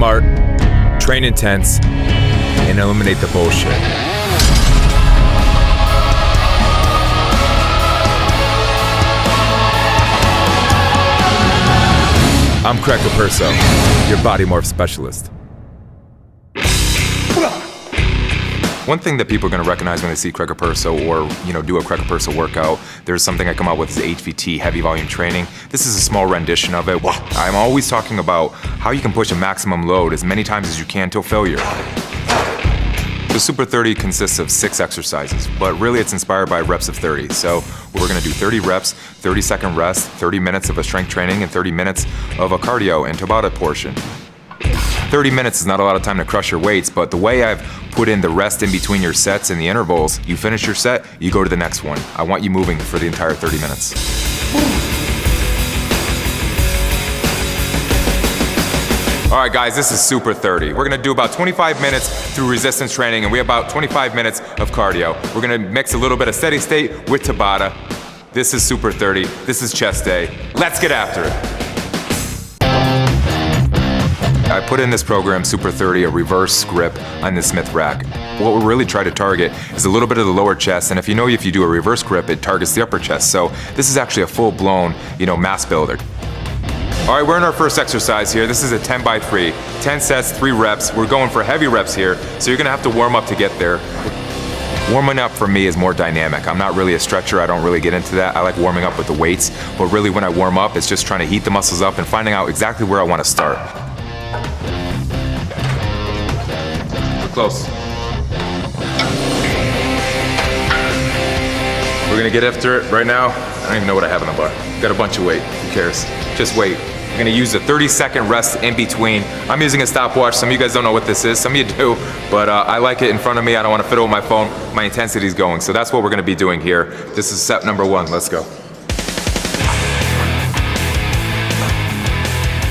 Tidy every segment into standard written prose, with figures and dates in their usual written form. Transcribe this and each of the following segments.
smart, train intense, and eliminate the bullshit. I'm Craig Capurso, your body morph specialist. One thing that people are going to recognize when they see Craig Capurso or do a Craig Capurso workout, there's something I come out with is HVT, heavy volume training. This is a small rendition of it. I'm always talking about how you can push a maximum load as many times as you can till failure. The Super 30 consists of 6 exercises, but really it's inspired by reps of 30. So we're gonna do 30 reps, 30-second rest, 30 minutes of a strength training, and 30 minutes of a cardio into about a portion. 30 minutes is not a lot of time to crush your weights, but the way I've put in the rest in between your sets and the intervals, you finish your set, you go to the next one. I want you moving for the entire 30 minutes. All right, guys, this is Super 30. We're gonna do about 25 minutes through resistance training, and we have about 25 minutes of cardio. We're gonna mix a little bit of steady state with Tabata. This is Super 30. This is chest day. Let's get after it. I put in this program, Super 30, a reverse grip on the Smith rack. What we're really trying to target is a little bit of the lower chest, and if you do a reverse grip, it targets the upper chest. So this is actually a full-blown, mass builder. All right, we're in our first exercise here. This is a 10 by 3, 10 sets, 3 reps. We're going for heavy reps here, so you're gonna have to warm up to get there. Warming up for me is more dynamic. I'm not really a stretcher, I don't really get into that. I like warming up with the weights, but really when I warm up, it's just trying to heat the muscles up and finding out exactly where I wanna start. We're close. We're gonna get after it right now. I don't even know what I have on the bar. Got a bunch of weight, who cares? Just wait. We're gonna use a 30-second rest in between. I'm using a stopwatch. Some of you guys don't know what this is. Some of you do, but I like it in front of me. I don't wanna fiddle with my phone. My intensity's going. So that's what we're gonna be doing here. This is set number 1. Let's go.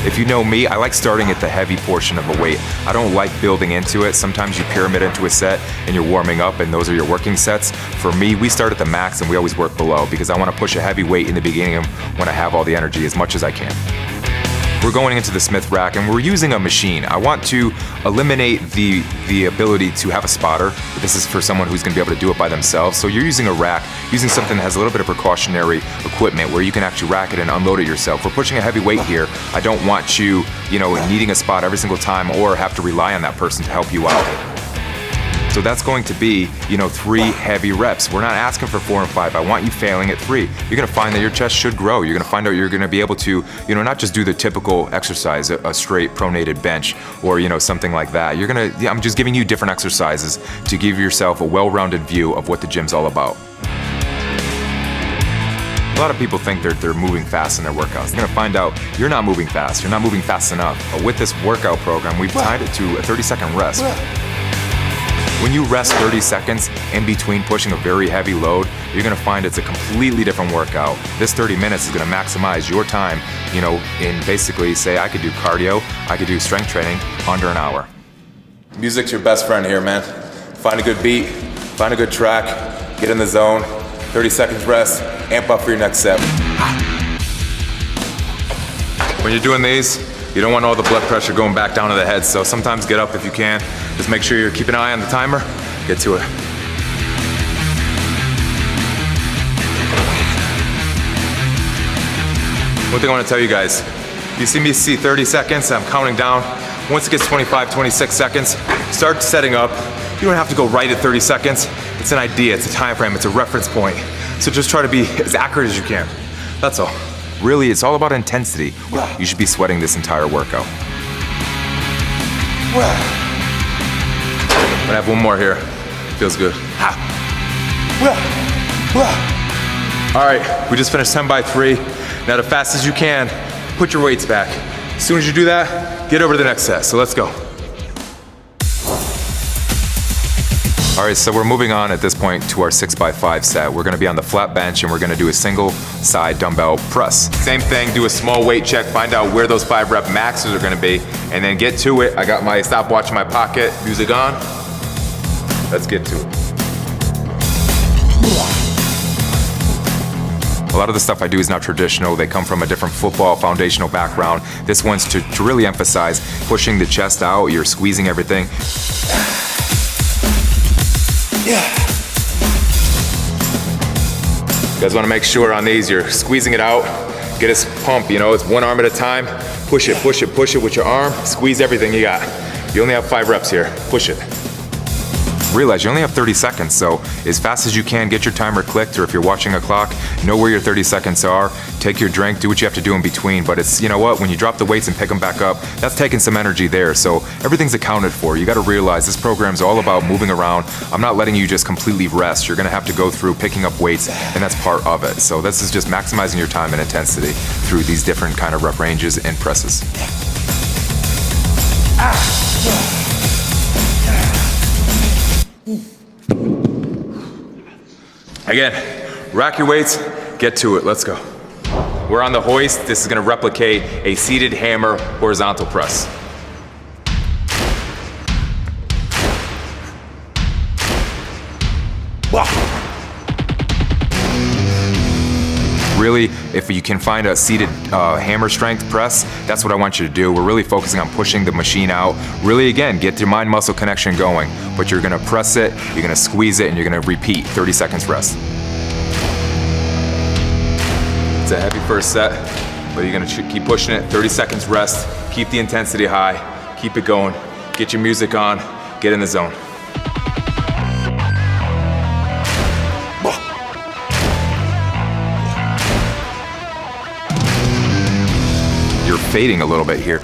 If you know me, I like starting at the heavy portion of a weight. I don't like building into it. Sometimes you pyramid into a set and you're warming up and those are your working sets. For me, we start at the max and we always work below because I want to push a heavy weight in the beginning when I have all the energy as much as I can. We're going into the Smith rack and we're using a machine. I want to eliminate the ability to have a spotter. This is for someone who's gonna be able to do it by themselves. So you're using a rack, using something that has a little bit of precautionary equipment where you can actually rack it and unload it yourself. We're pushing a heavy weight here. I don't want you, needing a spot every single time or have to rely on that person to help you out. So that's going to be, 3 heavy reps. We're not asking for 4 and 5. I want you failing at 3. You're gonna find that your chest should grow. You're gonna find out you're gonna be able to, not just do the typical exercise, a straight pronated bench or, something like that. I'm just giving you different exercises to give yourself a well-rounded view of what the gym's all about. A lot of people think they're moving fast in their workouts. You're gonna find out you're not moving fast. You're not moving fast enough. But with this workout program, we've tied it to a 30-second rest. When you rest 30 seconds in between pushing a very heavy load, you're gonna find it's a completely different workout. This 30 minutes is gonna maximize your time, in basically say I could do cardio, I could do strength training under an hour. Music's your best friend here, man. Find a good beat, find a good track, get in the zone, 30 seconds rest, amp up for your next set. When you're doing these, you don't want all the blood pressure going back down to the head, so sometimes get up if you can. Just make sure you're keeping an eye on the timer. Get to it. One thing I want to tell you guys, you see me 30 seconds, I'm counting down. Once it gets 25, 26 seconds, start setting up. You don't have to go right at 30 seconds. It's an idea, it's a time frame, it's a reference point. So just try to be as accurate as you can. That's all. Really, it's all about intensity. You should be sweating this entire workout. I'm gonna have one more here. Feels good. All right, we just finished 10 by 3. Now, as fast as you can, put your weights back. As soon as you do that, get over to the next set. So let's go. All right, so we're moving on at this point to our 6 by 5 set. We're gonna be on the flat bench and we're gonna do a single side dumbbell press. Same thing, do a small weight check, find out where those 5 rep maxes are gonna be, and then get to it. I got my stopwatch in my pocket, music on. Let's get to it. A lot of the stuff I do is not traditional. They come from a different football foundational background. This one's to really emphasize pushing the chest out, you're squeezing everything. Yeah. You guys wanna make sure on these you're squeezing it out, get a pump, you know, it's one arm at a time. Push it, push it, push it with your arm, squeeze everything you got. You only have 5 reps here, push it. Realize you only have 30 seconds, so as fast as you can, get your timer clicked, or if you're watching a clock, know where your 30 seconds are, take your drink, do what you have to do in between, but it's, you know what, when you drop the weights and pick them back up, that's taking some energy there, so everything's accounted for. You gotta realize this program's all about moving around. I'm not letting you just completely rest. You're gonna have to go through picking up weights, and that's part of it. So this is just maximizing your time and intensity through these different kind of rep ranges and presses. Again, rack your weights, get to it, let's go. We're on the hoist. This is gonna replicate a seated hammer horizontal press. Really, if you can find a seated hammer strength press, that's what I want you to do. We're really focusing on pushing the machine out. Really, again, get your mind-muscle connection going. But you're gonna press it, you're gonna squeeze it, and you're gonna repeat, 30 seconds rest. It's a heavy first set, but you're gonna keep pushing it, 30 seconds rest, keep the intensity high, keep it going, get your music on, get in the zone. You're fading a little bit here.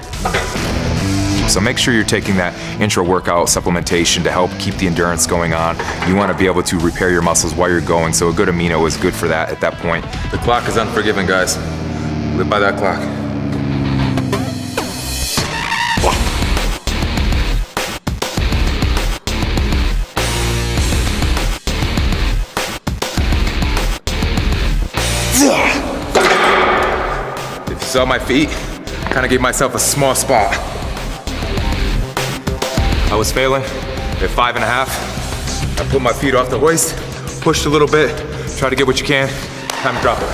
So make sure you're taking that intra-workout supplementation to help keep the endurance going on. You want to be able to repair your muscles while you're going, so a good amino is good for that at that point. The clock is unforgiving, guys. Live by that clock. If you saw my feet, kind of gave myself a small spot. I was failing at 5.5. I put my feet off the hoist, pushed a little bit, try to get what you can, time to drop it.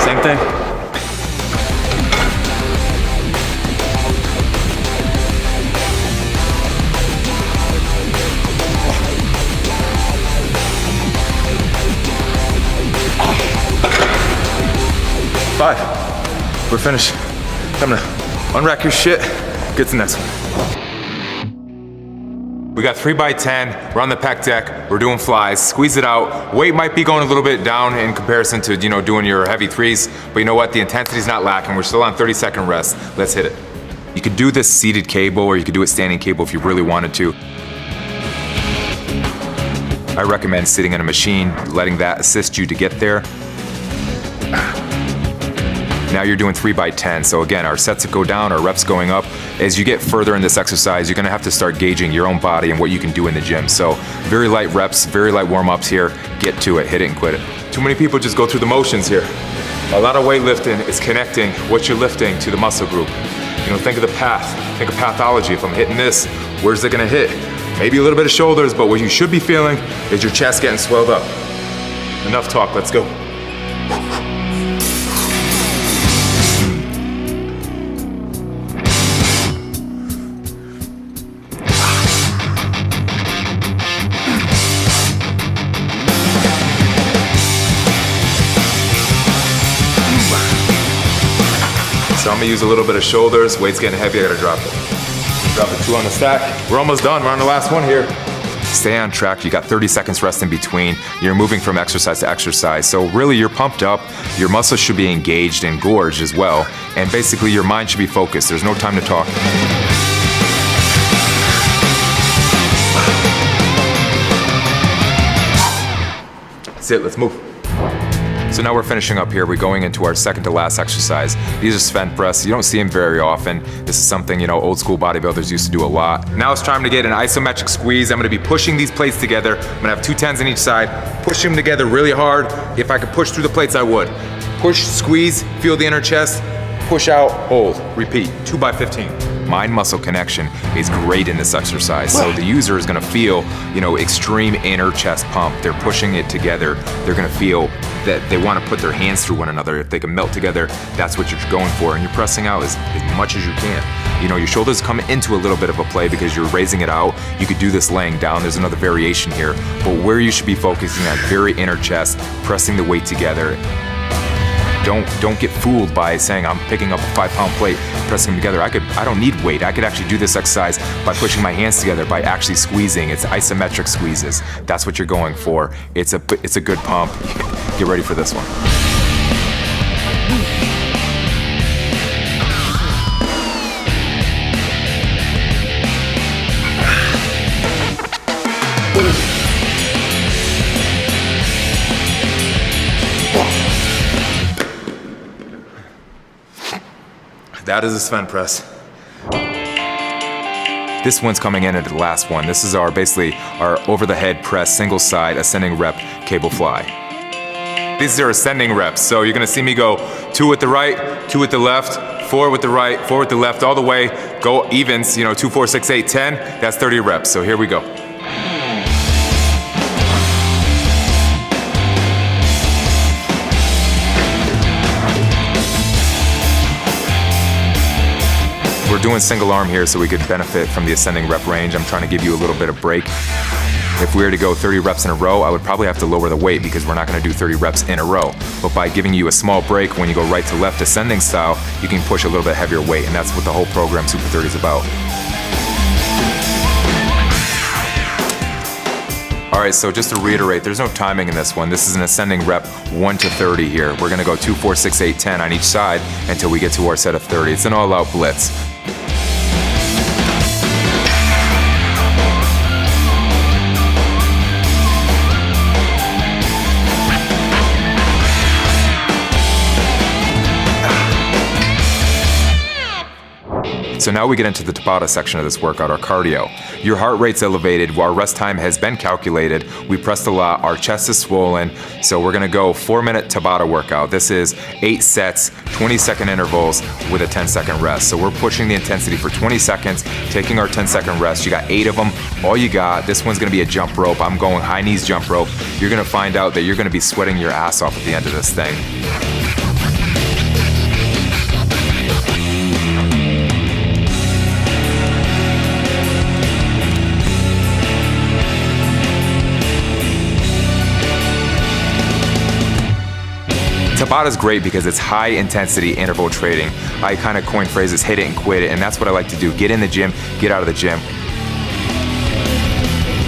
Same thing. Five. We're finished. Time to unrack your shit, get to the next one. We got 3x10, we're on the pec deck, we're doing flies, squeeze it out. Weight might be going a little bit down in comparison to, you know, doing your heavy threes, but you know what, the intensity's not lacking. We're still on 30-second rest. Let's hit it. You could do this seated cable, or you could do it standing cable if you really wanted to. I recommend sitting in a machine, letting that assist you to get there. Now you're doing 3x10, so again, our sets go down, our reps going up. As you get further in this exercise, you're gonna have to start gauging your own body and what you can do in the gym. So very light reps, very light warm-ups here. Get to it, hit it and quit it. Too many people just go through the motions here. A lot of weightlifting is connecting what you're lifting to the muscle group. You know, think of the path, think of pathology. If I'm hitting this, where's it gonna hit? Maybe a little bit of shoulders, but what you should be feeling is your chest getting swelled up. Enough talk, let's go. So I'm gonna use a little bit of shoulders. Weight's getting heavy, I gotta drop it. Drop it 2 on the stack. We're almost done, we're on the last one here. Stay on track, you got 30 seconds rest in between. You're moving from exercise to exercise. So really you're pumped up, your muscles should be engaged and gorged as well. And basically your mind should be focused. There's no time to talk. That's it, let's move. So now we're finishing up here. We're going into our second to last exercise. These are Sven press. You don't see them very often. This is something, you know, old school bodybuilders used to do a lot. Now it's time to get an isometric squeeze. I'm gonna be pushing these plates together. I'm gonna have 2 10s on each side, push them together really hard. If I could push through the plates, I would. Push, squeeze, feel the inner chest, push out, hold, repeat, 2 by 15. Mind-muscle connection is great in this exercise. So the user is gonna feel, you know, extreme inner chest pump. They're pushing it together. They're gonna feel that they wanna put their hands through one another. If they can melt together, that's what you're going for. And you're pressing out as much as you can. You know, your shoulders come into a little bit of a play because you're raising it out. You could do this laying down. There's another variation here. But where you should be focusing on very inner chest, pressing the weight together. Don't get fooled by saying I'm picking up a 5-pound plate, pressing them together. I don't need weight. I could actually do this exercise by pushing my hands together, by actually squeezing. It's isometric squeezes. That's what you're going for. It's a good pump. Get ready for this one. That is a Sven press. This one's coming in at the last one. This is basically our over the head press, single side, ascending rep, cable fly. These are ascending reps. So you're gonna see me go 2 with the right, 2 with the left, 4 with the right, 4 with the left, all the way. Go evens, you know, 2, 4, 6, 8, 10. That's 30 reps. So here we go. We're doing single arm here so we could benefit from the ascending rep range. I'm trying to give you a little bit of break. If we were to go 30 reps in a row, I would probably have to lower the weight because we're not gonna do 30 reps in a row. But by giving you a small break when you go right to left ascending style, you can push a little bit heavier weight, and that's what the whole program Super 30 is about. All right, so just to reiterate, there's no timing in this one. This is an ascending rep 1 to 30 here. We're gonna go 2, 4, 6, 8, 10 on each side until we get to our set of 30. It's an all-out blitz. So now we get into the Tabata section of this workout, our cardio. Your heart rate's elevated, our rest time has been calculated, we pressed a lot, our chest is swollen, so we're gonna go 4-minute Tabata workout. This is 8 sets, 20-second intervals with a 10-second rest. So we're pushing the intensity for 20 seconds, taking our 10-second rest. You got 8 of them, all you got. This one's gonna be a jump rope. I'm going high knees jump rope. You're gonna find out that you're gonna be sweating your ass off at the end of this thing. Tabata is great because it's high intensity interval training. I kind of coined phrases, hit it and quit it, and that's what I like to do. Get in the gym, get out of the gym.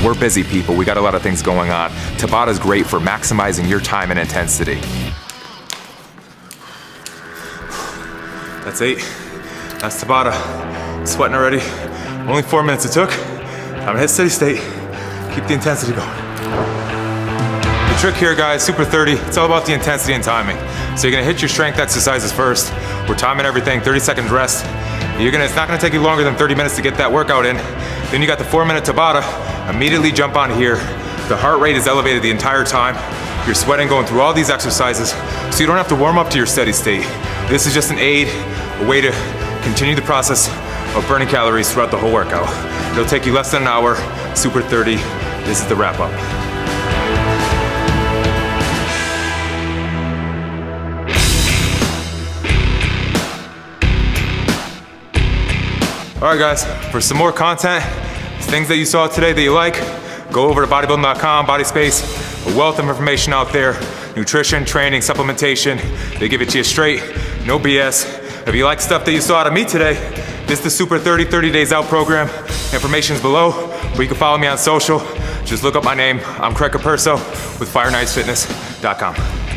We're busy people, we got a lot of things going on. Tabata is great for maximizing your time and intensity. That's 8, that's Tabata. Sweating already, only 4 minutes it took. Time to hit steady state, keep the intensity going. Trick here, guys, Super 30, it's all about the intensity and timing. So you're gonna hit your strength exercises first. We're timing everything, 30 seconds rest. It's not gonna take you longer than 30 minutes to get that workout in. Then you got the 4-minute Tabata. Immediately jump on here. The heart rate is elevated the entire time. You're sweating going through all these exercises, so you don't have to warm up to your steady state. This is just an aid, a way to continue the process of burning calories throughout the whole workout. It'll take you less than an hour, Super 30. This is the wrap up. All right, guys, for some more content, things that you saw today that you like, go over to bodybuilding.com, Body Space, a wealth of information out there, nutrition, training, supplementation. They give it to you straight, no BS. If you like stuff that you saw out of me today, this is the Super 30 Days Out program. Information's below, but you can follow me on social. Just look up my name. I'm Craig Capurso with FireKnightsFitness.com.